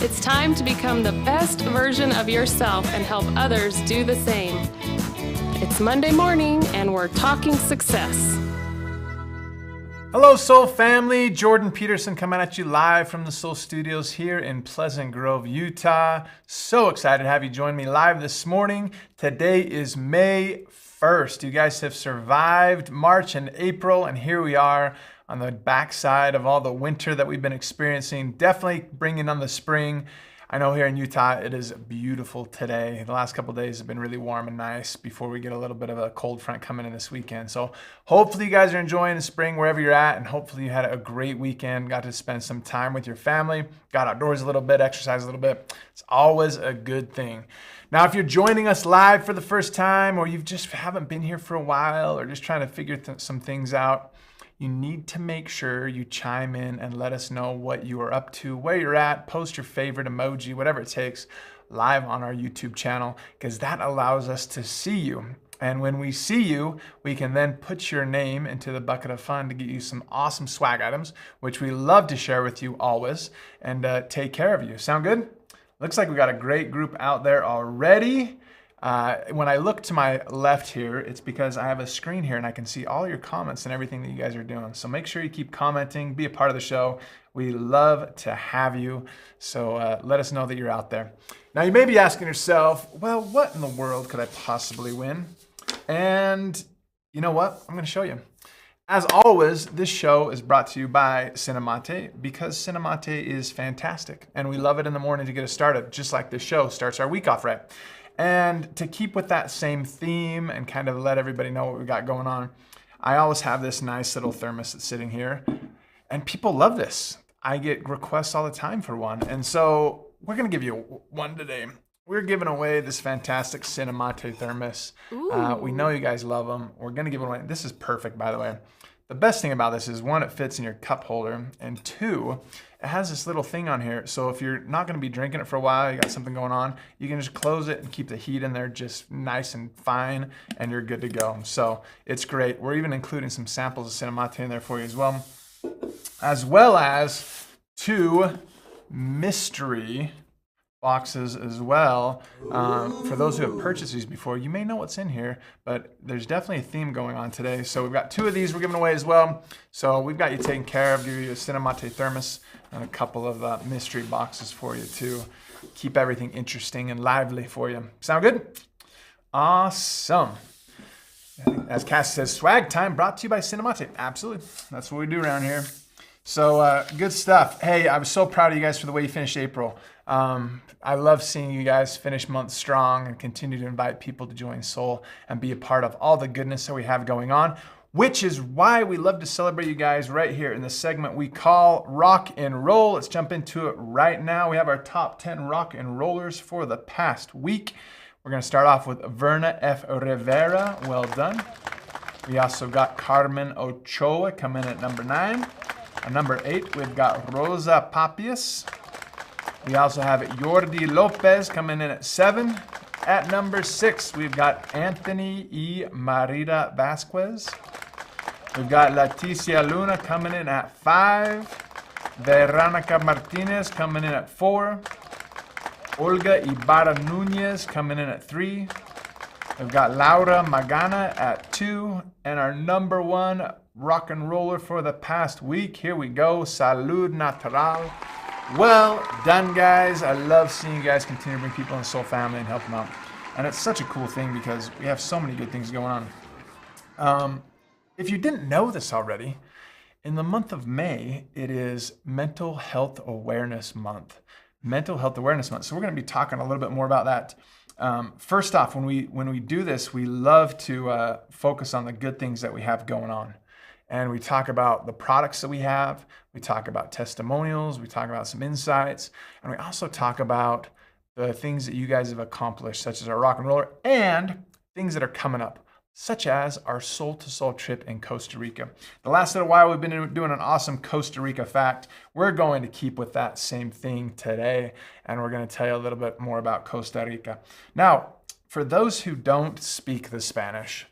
It's time to become the best version of yourself and help others do the same. It's Monday morning and we're talking success. Hello, Soul family. Jordan Peterson coming at you live from the Soul Studios here in Pleasant Grove, Utah. So excited to have you join me live this morning. Today is May 1st. You guys have survived March and April, and here we are on the backside of all the winter that we've been experiencing. Definitely bringing on the spring. I know here in Utah, it is beautiful today. The last couple of days have been really warm and nice before we get a little bit of a cold front coming in this weekend. So hopefully you guys are enjoying the spring wherever you're at, and hopefully you had a great weekend, got to spend some time with your family, got outdoors a little bit, exercise a little bit. It's always a good thing. Now, if you're joining us live for the first time, or you just haven't been here for a while, or just trying to figure some things out, you need to make sure you chime in and let us know what you are up to, where you're at, post your favorite emoji, whatever it takes, live on our YouTube channel, because that allows us to see you. And when we see you, we can then put your name into the bucket of fun to get you some awesome swag items, which we love to share with you always, and take care of you. Sound good? Looks like we got a great group out there already. When I look to my left here, it's because I have a screen here and I can see all your comments and everything that you guys are doing. So make sure you keep commenting, be a part of the show. We love to have you. So let us know that you're out there. Now you may be asking yourself, well, what in the world could I possibly win? And you know what? I'm going to show you. As always, this show is brought to you by Cinemate, because Cinemate is fantastic. And we love it in the morning to get us started, just like this show starts our week off right. And to keep with that same theme and kind of let everybody know what we got going on, I always have this nice little thermos that's sitting here, and people love this. I get requests all the time for one, and so we're going to give you one today. We're giving away this fantastic Cinemate thermos. We know you guys love them. We're going to give it away. This is perfect, by the way. The best thing about this is, one, it fits in your cup holder, and two, it has this little thing on here. So if you're not going to be drinking it for a while, you got something going on, you can just close it and keep the heat in there just nice and fine, and you're good to go. So it's great. We're even including some samples of Cinemate in there for you as well as 2 mystery boxes as well. For those who have purchased these before, you may know what's in here, but there's definitely a theme going on today. So we've got 2 of these we're giving away as well. So we've got you taken care of. Give you a Cinemate thermos and a couple of mystery boxes for you to keep everything interesting and lively for you. Sound good? Awesome. As Cassie says, swag time brought to you by Cinemate. Absolutely. That's what we do around here. So good stuff. Hey, I was so proud of you guys for the way you finished April. I love seeing you guys finish month strong and continue to invite people to join Soul and be a part of all the goodness that we have going on, which is why we love to celebrate you guys right here in the segment we call Rock and Roll. Let's jump into it right now. We have our top 10 rock and rollers for the past week. We're going to start off with Verna F. Rivera. Well done. We also got Carmen Ochoa coming in at number 9. At number 8, we've got Rosa Papias. We also have Jordi Lopez coming in at 7. At number 6, we've got Anthony E. Marita Vasquez. We've got Leticia Luna coming in at 5. Veronica Martinez coming in at 4. Olga Ibarra Nunez coming in at 3. We've got Laura Magana at 2. And our number 1 rock and roller for the past week, here we go, Salud Natural. Well done, guys. I love seeing you guys continue to bring people in the Soul family and help them out. And it's such a cool thing because we have so many good things going on. If you didn't know this already, in the month of May, it is Mental Health Awareness Month. Mental Health Awareness Month. So we're going to be talking a little bit more about that. First off, when we do this, we love to focus on the good things that we have going on. And we talk about the products that we have. We talk about testimonials. We talk about some insights. And we also talk about the things that you guys have accomplished, such as our rock and roller, and things that are coming up, such as our Soul to Soul trip in Costa Rica. The last little while, we've been doing an awesome Costa Rica fact. We're going to keep with that same thing today, and we're going to tell you a little bit more about Costa Rica. Now, for those who don't speak the Spanish,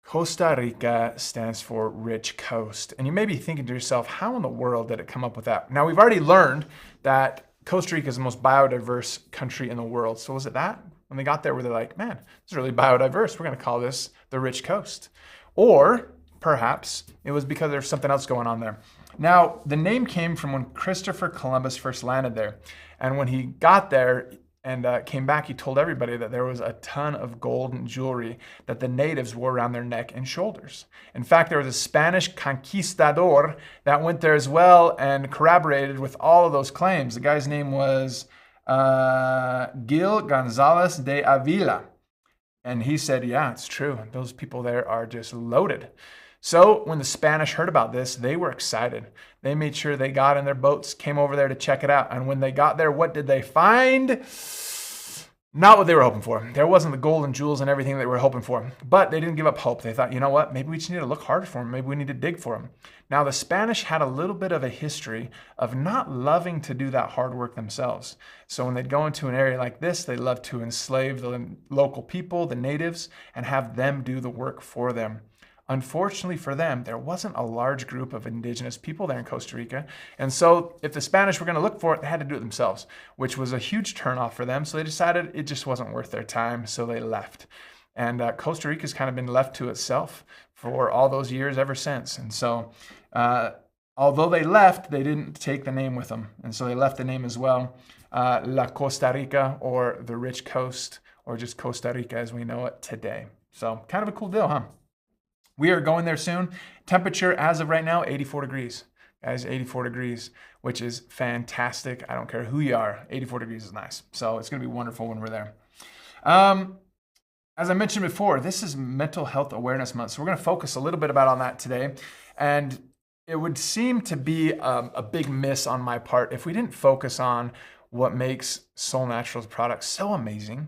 Costa Rica stands for Rich Coast. And you may be thinking to yourself, how in the world did it come up with that? Now, we've already learned that Costa Rica is the most biodiverse country in the world. So was it that? When they got there, were they like, man, this is really biodiverse. We're going to call this the Rich Coast. Or perhaps it was because there's something else going on there. Now, the name came from when Christopher Columbus first landed there. And when he got there and came back, he told everybody that there was a ton of gold and jewelry that the natives wore around their neck and shoulders. In fact, there was a Spanish conquistador that went there as well and corroborated with all of those claims. The guy's name was Gil Gonzalez de Avila. And he said, yeah, it's true. Those people there are just loaded. So when the Spanish heard about this, they were excited. They made sure they got in their boats, came over there to check it out. And when they got there, what did they find? Not what they were hoping for. There wasn't the gold and jewels and everything they were hoping for. But they didn't give up hope. They thought, you know what? Maybe we just need to look harder for them. Maybe we need to dig for them. Now, the Spanish had a little bit of a history of not loving to do that hard work themselves. So when they'd go into an area like this, they loved to enslave the local people, the natives, and have them do the work for them. Unfortunately for them, there wasn't a large group of indigenous people there in Costa Rica. And so if the Spanish were going to look for it, they had to do it themselves, which was a huge turnoff for them. So they decided it just wasn't worth their time. So they left. And Costa Rica's kind of been left to itself for all those years ever since. And so although they left, they didn't take the name with them. And so they left the name as well, La Costa Rica, or the Rich Coast, or just Costa Rica as we know it today. So kind of a cool deal, huh? We are going there soon. Temperature as of right now, 84 degrees. Guys, 84 degrees, which is fantastic. I don't care who you are. 84 degrees is nice. So it's going to be wonderful when we're there. As I mentioned before, this is Mental Health Awareness Month. So we're going to focus a little bit on that today. And it would seem to be a big miss on my part if we didn't focus on what makes Soul Naturals products so amazing,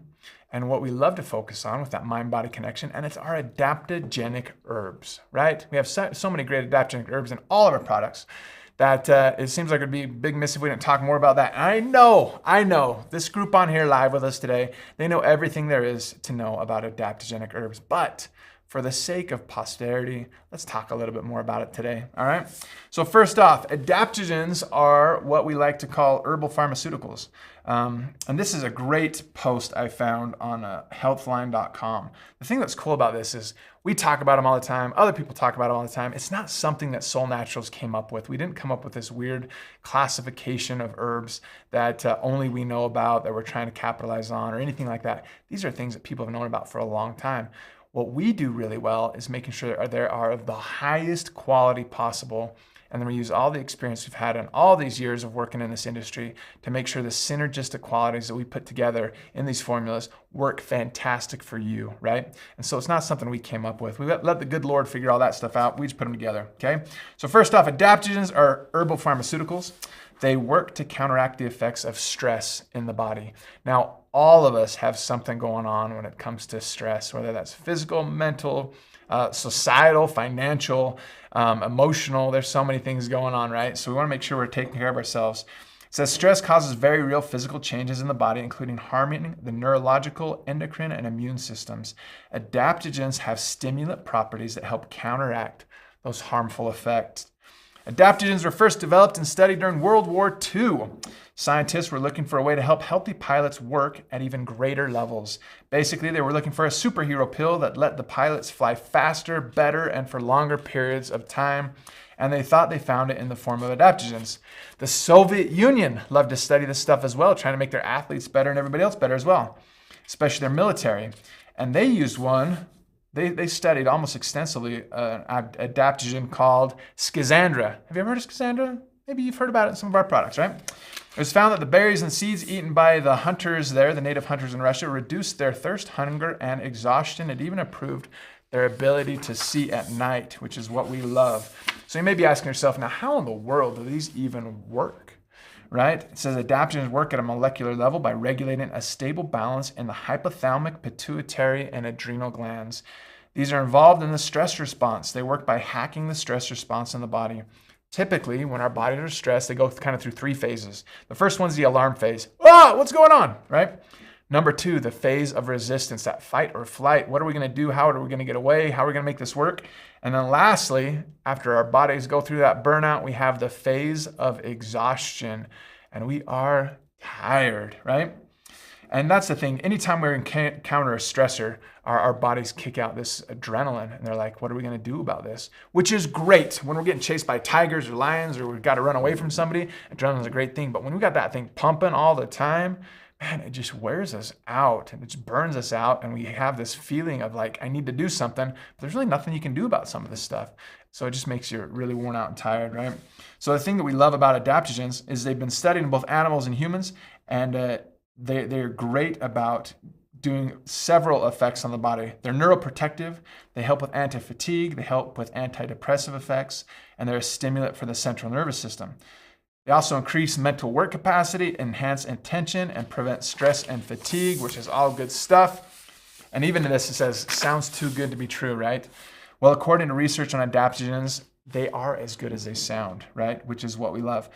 and what we love to focus on with that mind-body connection, and it's our adaptogenic herbs, right? We have so many great adaptogenic herbs in all of our products that it seems like it would be a big miss if we didn't talk more about that. And I know, this group on here live with us today, they know everything there is to know about adaptogenic herbs, but for the sake of posterity, let's talk a little bit more about it today, all right? So first off, adaptogens are what we like to call herbal pharmaceuticals. And this is a great post I found on healthline.com. The thing that's cool about this is we talk about them all the time. Other people talk about them all the time. It's not something that Soul Naturals came up with. We didn't come up with this weird classification of herbs that only we know about, that we're trying to capitalize on, or anything like that. These are things that people have known about for a long time. What we do really well is making sure that they are of the highest quality possible. And then we use all the experience we've had in all these years of working in this industry to make sure the synergistic qualities that we put together in these formulas work fantastic for you, right? And so it's not something we came up with. We let the good Lord figure all that stuff out. We just put them together, okay? So first off, adaptogens are herbal pharmaceuticals. They work to counteract the effects of stress in the body. Now, all of us have something going on when it comes to stress, whether that's physical, mental, societal, financial, emotional. There's so many things going on, right? So we want to make sure we're taking care of ourselves. It says stress causes very real physical changes in the body, including harming the neurological, endocrine, and immune systems. Adaptogens have stimulant properties that help counteract those harmful effects. Adaptogens were first developed and studied during World War II. Scientists were looking for a way to help healthy pilots work at even greater levels. Basically, they were looking for a superhero pill that let the pilots fly faster, better, and for longer periods of time. And they thought they found it in the form of adaptogens. The Soviet Union loved to study this stuff as well, trying to make their athletes better and everybody else better as well, especially their military. And they used one. They studied almost extensively an adaptogen called Schizandra. Have you ever heard of Schizandra? Maybe you've heard about it in some of our products, right? It was found that the berries and seeds eaten by the hunters there, the native hunters in Russia, reduced their thirst, hunger, and exhaustion. It even improved their ability to see at night, which is what we love. So you may be asking yourself, now how in the world do these even work? Right? It says adaptogens work at a molecular level by regulating a stable balance in the hypothalamic, pituitary, and adrenal glands. These are involved in the stress response. They work by hacking the stress response in the body. Typically, when our bodies are stressed, they go kind of through three phases. The first one's the alarm phase. Ah, what's going on, right? Number two, the phase of resistance, that fight or flight. What are we going to do? How are we going to get away? How are we going to make this work? And then lastly, after our bodies go through that burnout, we have the phase of exhaustion. And we are tired, right? And that's the thing. Anytime we encounter a stressor, our bodies kick out this adrenaline and they're like, what are we going to do about this? Which is great. When we're getting chased by tigers or lions or we've got to run away from somebody, adrenaline's a great thing. But when we got that thing pumping all the time, man, it just wears us out and it just burns us out. And we have this feeling of like, I need to do something, but there's really nothing you can do about some of this stuff. So it just makes you really worn out and tired, right? So the thing that we love about adaptogens is they've been studied in both animals and humans, and they're great about doing several effects on the body. They're neuroprotective, they help with anti-fatigue, they help with antidepressive effects, and they're a stimulant for the central nervous system. They also increase mental work capacity, enhance attention, and prevent stress and fatigue, which is all good stuff. And even in this, it says, sounds too good to be true, right? Well, according to research on adaptogens, they are as good as they sound, right? Which is what we love.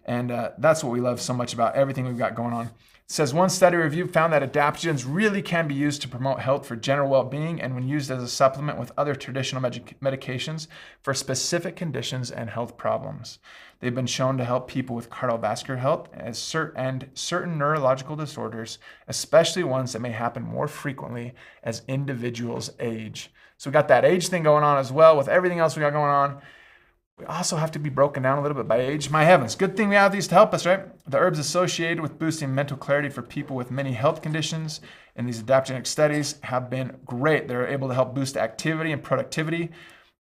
And that's what we love so much about everything we've got going on. It says one study review found that adaptogens really can be used to promote health for general well-being and when used as a supplement with other traditional medications for specific conditions and health problems. They've been shown to help people with cardiovascular health and certain neurological disorders, especially ones that may happen more frequently as individuals age. So we got that age thing going on as well with everything else we got going on. We also have to be broken down a little bit by age. My heavens, good thing we have these to help us, right? The herbs associated with boosting mental clarity for people with many health conditions in these adaptogenic studies have been great. They're able to help boost activity and productivity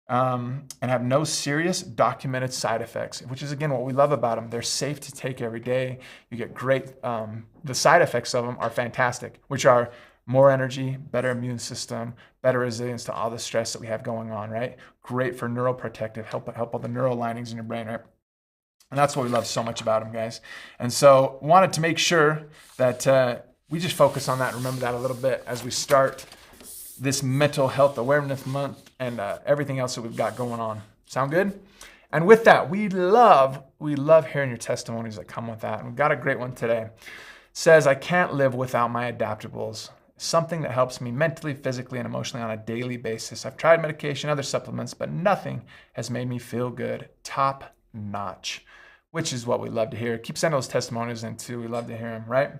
and have no serious documented side effects, which is, again, what we love about them. They're safe to take every day. You get great, the side effects of them are fantastic, which are more energy, better immune system, better resilience to all the stress that we have going on, right? Great for neuroprotective, help all the neural linings in your brain, right? And that's what we love so much about them, guys. And so wanted to make sure that we just focus on that and remember that a little bit as we start this Mental Health Awareness Month and everything else that we've got going on. Sound good? And with that, we love hearing your testimonies that come with that. And we've got a great one today. It says, I can't live without my adaptables. Something that helps me mentally, physically, and emotionally on a daily basis. I've tried medication, other supplements, but nothing has made me feel good. Top notch, which is what we love to hear. Keep sending those testimonies in too. We love to hear them, right?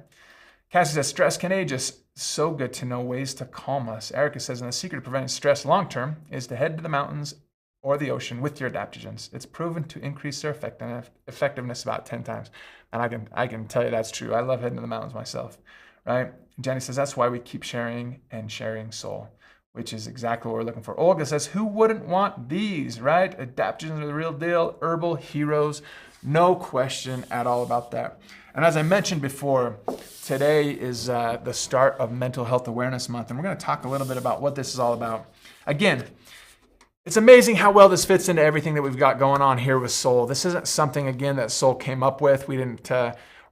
Cassie says, stress can age us. So good to know ways to calm us. Erica says, and the secret of preventing stress long-term is to head to the mountains or the ocean with your adaptogens. It's proven to increase their effectiveness about 10 times. And I can tell you that's true. I love heading to the mountains myself, right? Jenny says, that's why we keep sharing and sharing soul, which is exactly what we're looking for. Olga says, who wouldn't want these, right? Adaptogens are the real deal, herbal heroes. No question at all about that. And as I mentioned before, today is the start of Mental Health Awareness Month, and we're going to talk a little bit about what this is all about. Again, it's amazing how well this fits into everything that we've got going on here with Soul. This isn't something, again, that Soul came up with. We didn't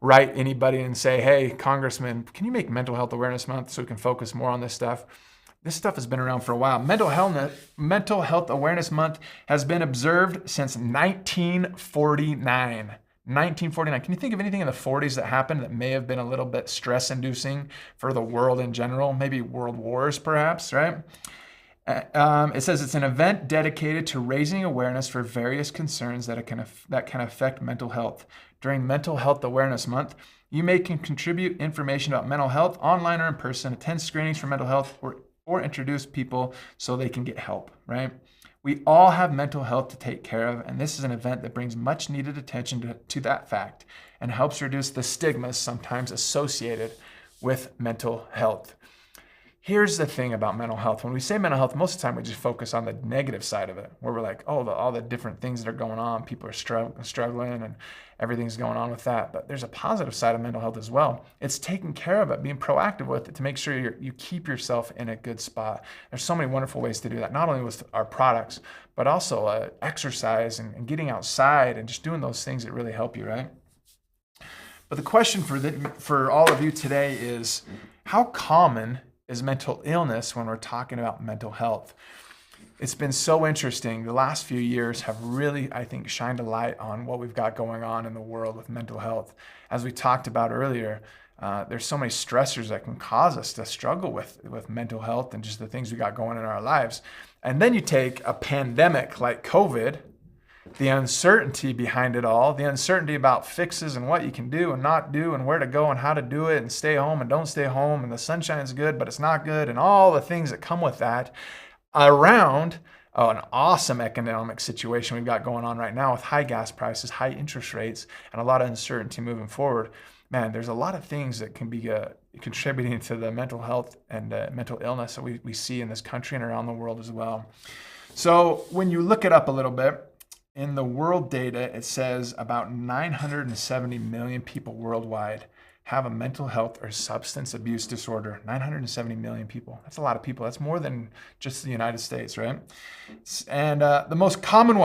write anybody and say, hey, Congressman, can you make Mental Health Awareness Month so we can focus more on this stuff? This stuff has been around for a while. Mental Health Awareness Month has been observed since 1949. 1949. Can you think of anything in the 40s that happened that may have been a little bit stress-inducing for the world in general? Maybe world wars, perhaps, right? It says it's an event dedicated to raising awareness for various concerns that can affect mental health. During Mental Health Awareness Month, you can contribute information about mental health online or in person, attend screenings for mental health, or introduce people so they can get help, right? We all have mental health to take care of, and this is an event that brings much needed attention to that fact and helps reduce the stigmas sometimes associated with mental health. Here's the thing about mental health. When we say mental health, most of the time we just focus on the negative side of it, where we're like, oh, all the different things that are going on, people are struggling and everything's going on with that. But there's a positive side of mental health as well. It's taking care of it, being proactive with it to make sure you keep yourself in a good spot. There's so many wonderful ways to do that, not only with our products, but also exercise and getting outside and just doing those things that really help you, right? But the question for all of you today is, how common is mental illness when we're talking about mental health? It's been so interesting. The last few years have really, I think, shined a light on what we've got going on in the world with mental health. As we talked about earlier, there's so many stressors that can cause us to struggle with mental health and just the things we got going in our lives. And then you take a pandemic like COVID, the uncertainty behind it all, the uncertainty about fixes and what you can do and not do and where to go and how to do it and stay home and don't stay home and the sunshine's good but it's not good and all the things that come with that around an awesome economic situation we've got going on right now with high gas prices, high interest rates, and a lot of uncertainty moving forward. Man, there's a lot of things that can be contributing to the mental health and mental illness that we see in this country and around the world as well. So when you look it up a little bit, in the world data, it says about 970 million people worldwide have a mental health or substance abuse disorder. 970 million people. That's a lot of people. That's more than just the United States, right? And the most common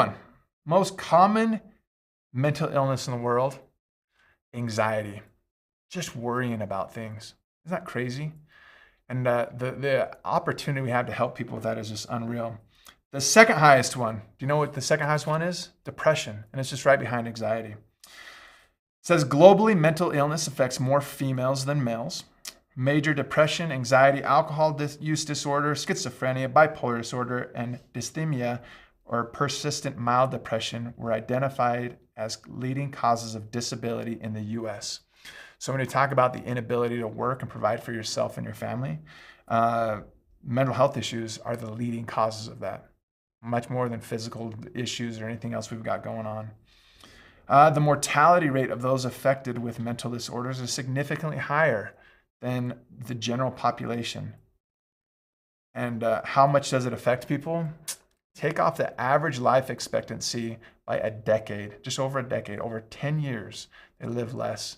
mental illness in the world, anxiety. Just worrying about things. Isn't that crazy? And the opportunity we have to help people with that is just unreal. The second highest one, do you know what the second highest one is? Depression, and it's just right behind anxiety. It says globally, mental illness affects more females than males. Major depression, anxiety, alcohol use disorder, schizophrenia, bipolar disorder, and dysthymia, or persistent mild depression, were identified as leading causes of disability in the U.S. So when you talk about the inability to work and provide for yourself and your family, mental health issues are the leading causes of that, much more than physical issues or anything else we've got going on. The mortality rate of those affected with mental disorders is significantly higher than the general population. And how much does it affect people? Take off the average life expectancy by a decade, just over a decade, over 10 years, they live less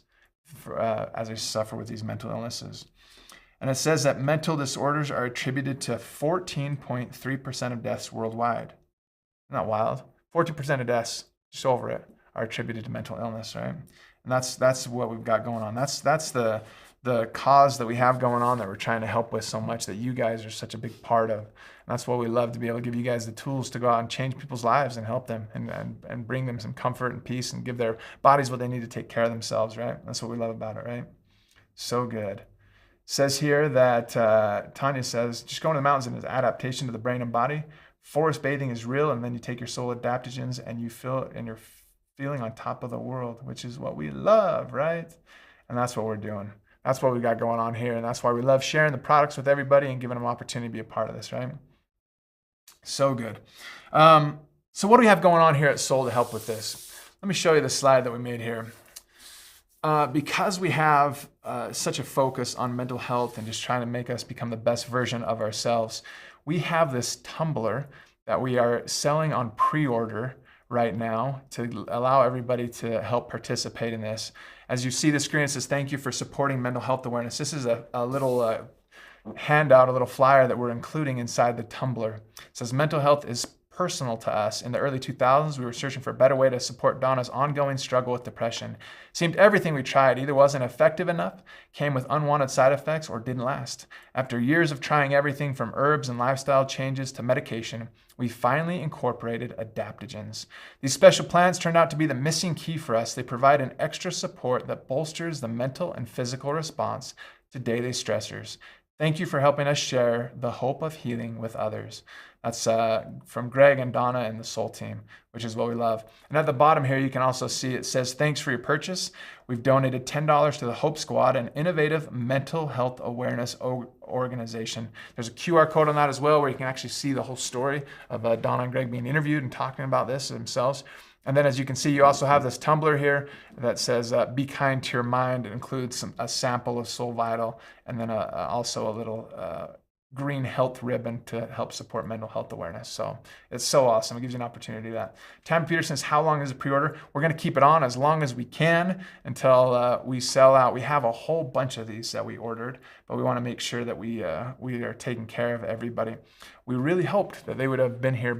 as they suffer with these mental illnesses. And it says that mental disorders are attributed to 14.3% of deaths worldwide. Isn't that wild? 14% of deaths, just over it, are attributed to mental illness, right? And that's what we've got going on. That's the cause that we have going on that we're trying to help with so much, that you guys are such a big part of. And that's what we love, to be able to give you guys the tools to go out and change people's lives and help them and bring them some comfort and peace and give their bodies what they need to take care of themselves, right? That's what we love about it, right? So good. Says here that Tanya says, just going to the mountains is an adaptation to the brain and body. Forest bathing is real, and then you take your soul adaptogens and you're feeling on top of the world, which is what we love, right? And that's what we're doing. That's what we got going on here, and that's why we love sharing the products with everybody and giving them an opportunity to be a part of this, right? So good. So what do we have going on here at Soul to help with this? Let me show you the slide that we made here. Because we have such a focus on mental health and just trying to make us become the best version of ourselves, we have this tumbler that we are selling on pre-order right now to allow everybody to help participate in this. As you see the screen, it says, thank you for supporting mental health awareness. This is a little handout, a little flyer that we're including inside the tumbler. It says, mental health is personal to us. In the early 2000s, we were searching for a better way to support Donna's ongoing struggle with depression. It seemed everything we tried either wasn't effective enough, came with unwanted side effects, or didn't last. After years of trying everything from herbs and lifestyle changes to medication, we finally incorporated adaptogens. These special plants turned out to be the missing key for us. They provide an extra support that bolsters the mental and physical response to daily stressors. Thank you for helping us share the hope of healing with others. That's from Greg and Donna and the Soul team, which is what we love. And at the bottom here, you can also see it says, thanks for your purchase. We've donated $10 to the Hope Squad, an innovative mental health awareness organization. There's a QR code on that as well, where you can actually see the whole story of Donna and Greg being interviewed and talking about this themselves. And then, as you can see, you also have this tumbler here that says, be kind to your mind. It includes a sample of Soul Vital, and then also a little green health ribbon to help support mental health awareness. So it's so awesome. It gives you an opportunity to do that. Tam Peterson says, how long is the pre-order? We're going to keep it on as long as we can until we sell out. We have a whole bunch of these that we ordered, but we want to make sure that we are taking care of everybody. We really hoped that they would have been here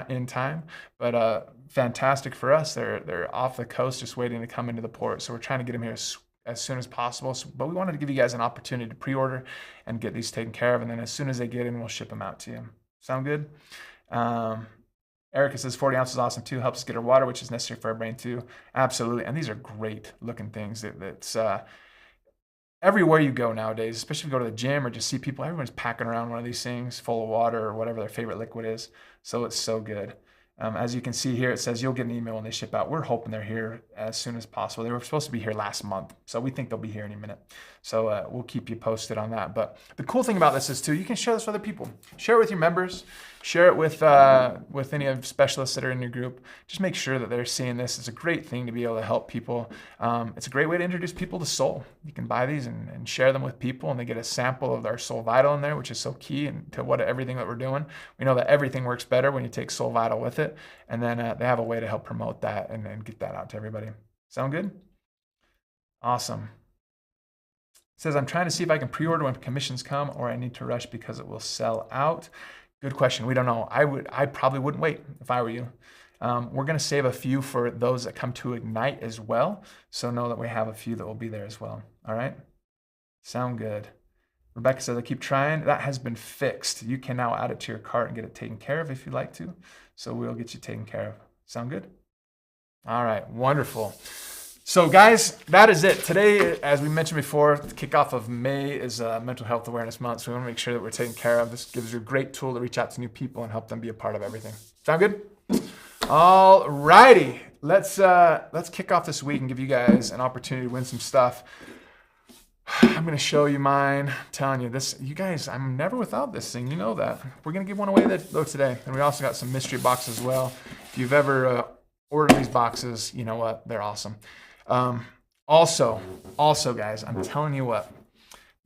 in time, but fantastic for us. They're off the coast, just waiting to come into the port. So we're trying to get them here as soon as possible. But we wanted to give you guys an opportunity to pre-order and get these taken care of. And then as soon as they get in, we'll ship them out to you. Sound good? Erica says 40 ounces is awesome too. Helps us get our water, which is necessary for our brain too. Absolutely. And these are great looking things. That's everywhere you go nowadays, especially if you go to the gym or just see people, everyone's packing around one of these things full of water or whatever their favorite liquid is. So it's so good. As you can see here, it says you'll get an email when they ship out. We're hoping they're here as soon as possible. They were supposed to be here last month, so we think they'll be here any minute. So we'll keep you posted on that. But the cool thing about this is too, you can share this with other people. Share it with your members. Share it with any of the specialists that are in your group. Just make sure that they're seeing this. It's a great thing to be able to help people. It's a great way to introduce people to Soul. You can buy these and share them with people, and they get a sample of our Soul Vital in there, which is so key and to everything that we're doing. We know that everything works better when you take Soul Vital with it, and then they have a way to help promote that and get that out to everybody. Sound good? Awesome. It says, I'm trying to see if I can pre-order when commissions come, or I need to rush because it will sell out. Good question. We don't know. I probably wouldn't wait if I were you. We're going to save a few for those that come to Ignite as well. So know that we have a few that will be there as well. All right. Sound good. Rebecca says, I keep trying. That has been fixed. You can now add it to your cart and get it taken care of if you'd like to. So we'll get you taken care of. Sound good? All right. Wonderful. So guys, that is it. Today, as we mentioned before, the kickoff of May is Mental Health Awareness Month. So we want to make sure that we're taken care of. This gives you a great tool to reach out to new people and help them be a part of everything. Sound good? All righty. Let's kick off this week and give you guys an opportunity to win some stuff. I'm going to show you mine. I'm telling you this, you guys, I'm never without this thing. You know that. We're going to give one away though today. And we also got some mystery boxes as well. If you've ever ordered these boxes, you know what? They're awesome. Also guys, I'm telling you what,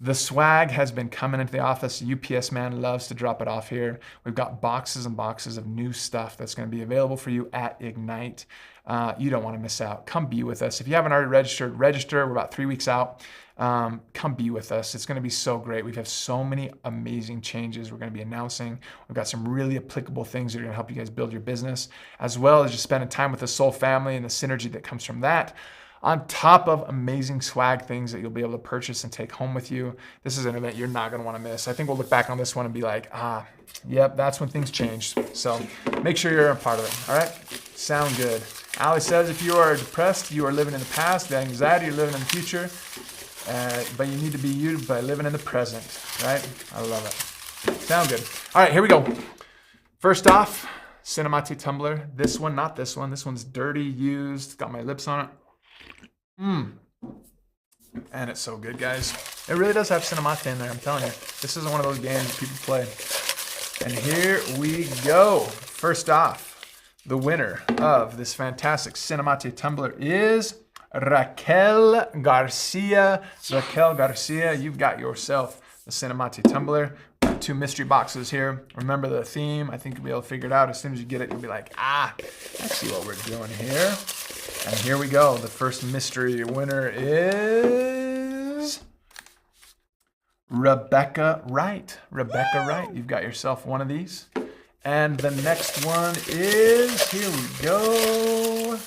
the swag has been coming into the office. UPS man loves to drop it off here. We've got boxes and boxes of new stuff that's going to be available for you at Ignite. You don't want to miss out. Come be with us. If you haven't already registered, register. We're about 3 weeks out. Come be with us. It's going to be so great. We have so many amazing changes we're going to be announcing. We've got some really applicable things that are going to help you guys build your business, as well as just spending time with the Soul family and the synergy that comes from that, on top of amazing swag things that you'll be able to purchase and take home with you. This is an event you're not going to want to miss. I think we'll look back on this one and be like, yep, that's when things changed. So make sure you're a part of it. All right? Sound good. Ali says, if you are depressed, you are living in the past. The anxiety, you're living in the future. But you need to be you by living in the present. Right? I love it. Sound good. All right, here we go. First off, Cinemati tumbler. This one, not this one. This one's dirty, used. Got my lips on it. And it's so good, guys. It really does have Cinemati in there, I'm telling you. This isn't one of those games that people play. And here we go. First off, the winner of this fantastic Cinemati tumbler is Raquel Garcia. Raquel Garcia, you've got yourself the Cinemati tumbler. Got 2 mystery boxes here. Remember the theme. I think you'll be able to figure it out. As soon as you get it, you'll be like, I see what we're doing here. And here we go. The first mystery winner is Rebecca Wright. Rebecca Wright, you've got yourself one of these. And the next one is, here we go.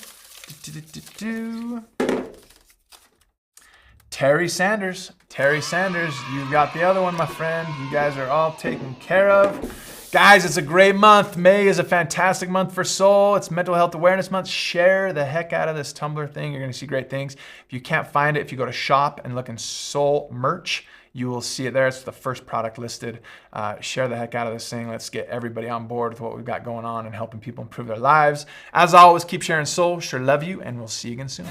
Terry Sanders. Terry Sanders, you've got the other one, my friend. You guys are all taken care of. Guys, it's a great month. May is a fantastic month for Soul. It's Mental Health Awareness Month. Share the heck out of this tumbler thing. You're going to see great things. If you can't find it, if you go to shop and look in Soul merch, you will see it there. It's the first product listed. Share the heck out of this thing. Let's get everybody on board with what we've got going on and helping people improve their lives. As always, keep sharing Soul. Sure love you, and we'll see you again soon.